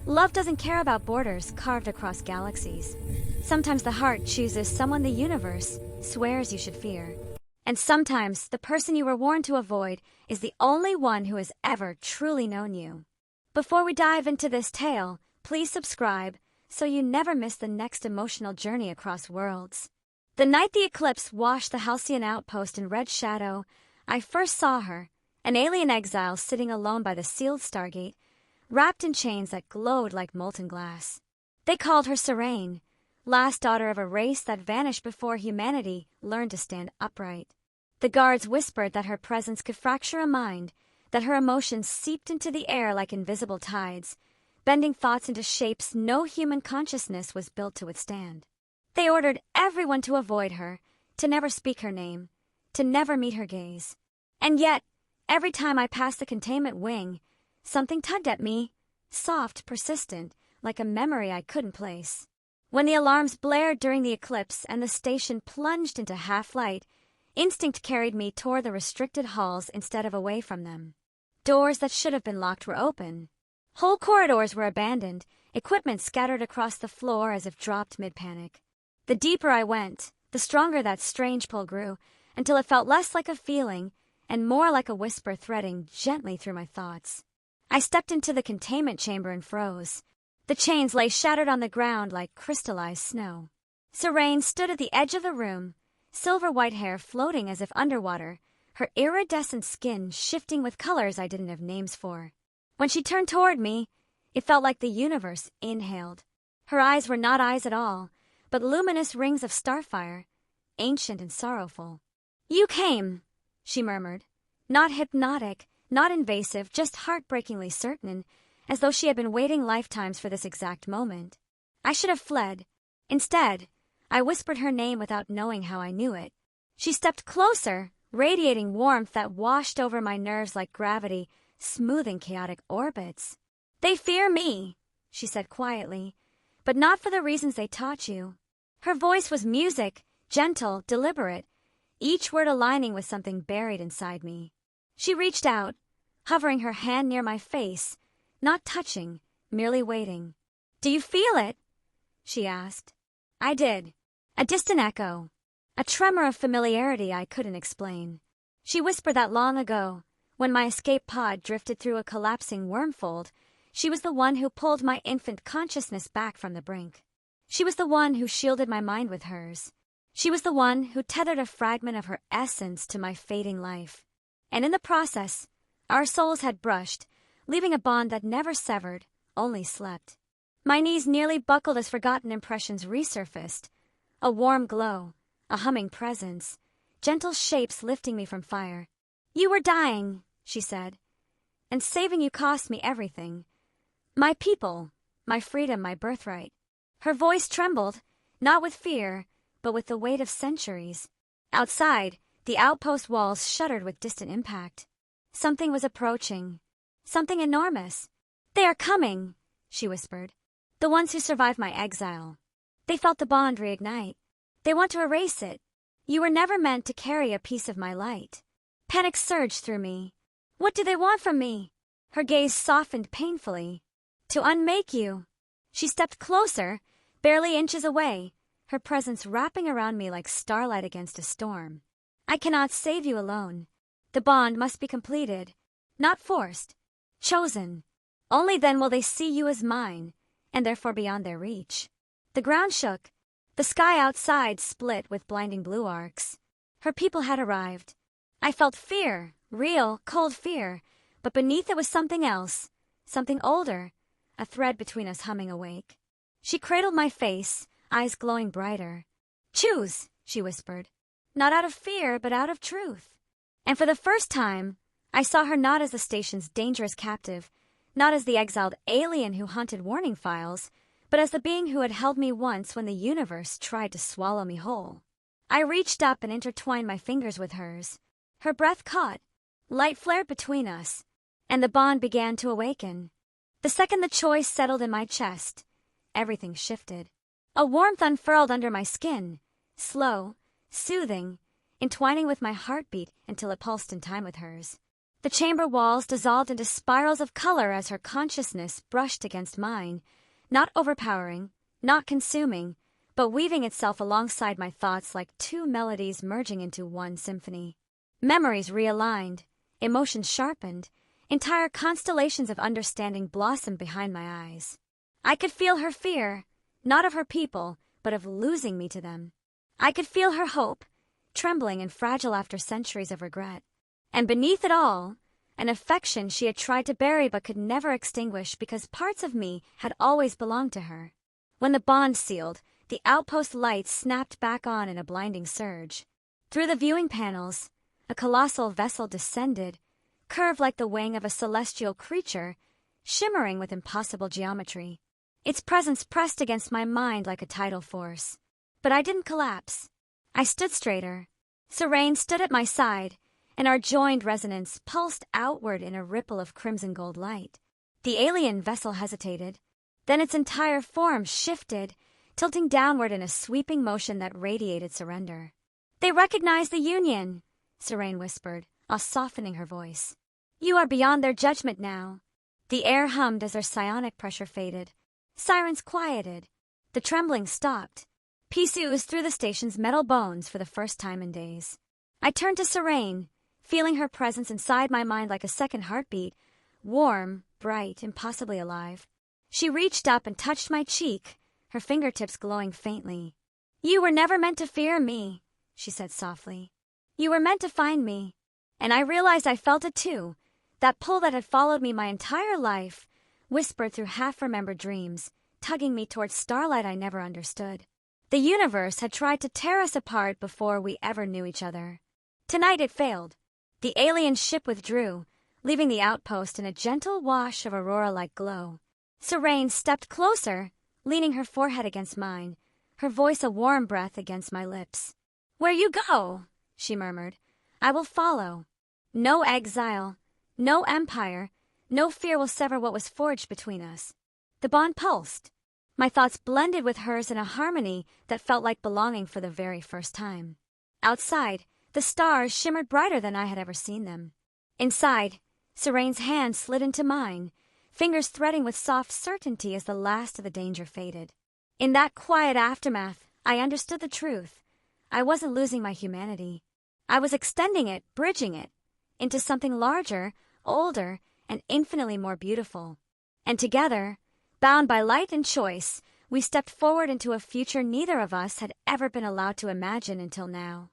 Love doesn't care about borders carved across galaxies. Sometimes the heart chooses someone the universe swears you should fear. And sometimes the person you were warned to avoid is the only one who has ever truly known you. Before we dive into this tale, please subscribe so you never miss the next emotional journey across worlds. The night the eclipse washed the Halcyon outpost in red shadow, I first saw her, an alien exile sitting alone by the sealed stargate, wrapped in chains that glowed like molten glass. They called her Serene, last daughter of a race that vanished before humanity learned to stand upright. The guards whispered that her presence could fracture a mind, that her emotions seeped into the air like invisible tides, bending thoughts into shapes no human consciousness was built to withstand. They ordered everyone to avoid her, to never speak her name, to never meet her gaze. And yet, every time I passed the containment wing, something tugged at me, soft, persistent, like a memory I couldn't place. When the alarms blared during the eclipse and the station plunged into half-light, instinct carried me toward the restricted halls instead of away from them. Doors that should have been locked were open. Whole corridors were abandoned, equipment scattered across the floor as if dropped mid-panic. The deeper I went, the stronger that strange pull grew, until it felt less like a feeling and more like a whisper threading gently through my thoughts. I stepped into the containment chamber and froze. The chains lay shattered on the ground like crystallized snow. Serene stood at the edge of the room, silver-white hair floating as if underwater, her iridescent skin shifting with colors I didn't have names for. When she turned toward me, it felt like the universe inhaled. Her eyes were not eyes at all, but luminous rings of starfire, ancient and sorrowful. "You came," she murmured. Not hypnotic, not invasive, just heartbreakingly certain, as though she had been waiting lifetimes for this exact moment. I should have fled. Instead, I whispered her name without knowing how I knew it. She stepped closer, radiating warmth that washed over my nerves like gravity, smoothing chaotic orbits. "They fear me," she said quietly, "but not for the reasons they taught you." Her voice was music, gentle, deliberate, each word aligning with something buried inside me. She reached out, hovering her hand near my face, not touching, merely waiting. "Do you feel it?" she asked. I did. A distant echo. A tremor of familiarity I couldn't explain. She whispered that long ago, when my escape pod drifted through a collapsing wormfold, she was the one who pulled my infant consciousness back from the brink. She was the one who shielded my mind with hers. She was the one who tethered a fragment of her essence to my fading life. And in the process, our souls had brushed, leaving a bond that never severed, only slept. My knees nearly buckled as forgotten impressions resurfaced. A warm glow, a humming presence, gentle shapes lifting me from fire. "You were dying," she said, "and saving you cost me everything. My people, my freedom, my birthright." Her voice trembled, not with fear, but with the weight of centuries. Outside, the outpost walls shuddered with distant impact. Something was approaching. Something enormous. "They are coming," she whispered. "The ones who survived my exile. They felt the bond reignite. They want to erase it. You were never meant to carry a piece of my light." Panic surged through me. "What do they want from me?" Her gaze softened painfully. "To unmake you." She stepped closer, barely inches away, her presence wrapping around me like starlight against a storm. "I cannot save you alone. The bond must be completed, not forced, chosen. Only then will they see you as mine, and therefore beyond their reach." The ground shook. The sky outside split with blinding blue arcs. Her people had arrived. I felt fear, real, cold fear, but beneath it was something else, something older, a thread between us humming awake. She cradled my face, eyes glowing brighter. "Choose," she whispered, "not out of fear, but out of truth." And for the first time, I saw her not as the station's dangerous captive, not as the exiled alien who hunted warning files, but as the being who had held me once when the universe tried to swallow me whole. I reached up and intertwined my fingers with hers. Her breath caught, light flared between us, and the bond began to awaken. The second the choice settled in my chest, everything shifted. A warmth unfurled under my skin, slow, soothing, entwining with my heartbeat until it pulsed in time with hers. The chamber walls dissolved into spirals of color as her consciousness brushed against mine, not overpowering, not consuming, but weaving itself alongside my thoughts like two melodies merging into one symphony. Memories realigned, emotions sharpened, entire constellations of understanding blossomed behind my eyes. I could feel her fear, not of her people, but of losing me to them. I could feel her hope, trembling and fragile after centuries of regret. And beneath it all, an affection she had tried to bury but could never extinguish because parts of me had always belonged to her. When the bond sealed, the outpost lights snapped back on in a blinding surge. Through the viewing panels, a colossal vessel descended, curved like the wing of a celestial creature, shimmering with impossible geometry. Its presence pressed against my mind like a tidal force. But I didn't collapse. I stood straighter. Serene stood at my side, and our joined resonance pulsed outward in a ripple of crimson gold light. The alien vessel hesitated. Then its entire form shifted, tilting downward in a sweeping motion that radiated surrender. "They recognize the Union," Serene whispered, softening her voice. "You are beyond their judgment now." The air hummed as their psionic pressure faded. Sirens quieted. The trembling stopped. Peace oozed through the station's metal bones for the first time in days. I turned to Serene, feeling her presence inside my mind like a second heartbeat, warm, bright, impossibly alive. She reached up and touched my cheek, her fingertips glowing faintly. "You were never meant to fear me," she said softly. "You were meant to find me." And I realized I felt it too, that pull that had followed me my entire life, whispered through half-remembered dreams, tugging me towards starlight I never understood. The universe had tried to tear us apart before we ever knew each other. Tonight it failed. The alien ship withdrew, leaving the outpost in a gentle wash of aurora-like glow. Serene stepped closer, leaning her forehead against mine, her voice a warm breath against my lips. "Where you go," she murmured, "I will follow. No exile, no empire, no fear will sever what was forged between us." The bond pulsed. My thoughts blended with hers in a harmony that felt like belonging for the very first time. Outside, the stars shimmered brighter than I had ever seen them. Inside, Serene's hand slid into mine, fingers threading with soft certainty as the last of the danger faded. In that quiet aftermath, I understood the truth. I wasn't losing my humanity. I was extending it, bridging it, into something larger, older, and infinitely more beautiful. And together, bound by light and choice, we stepped forward into a future neither of us had ever been allowed to imagine until now.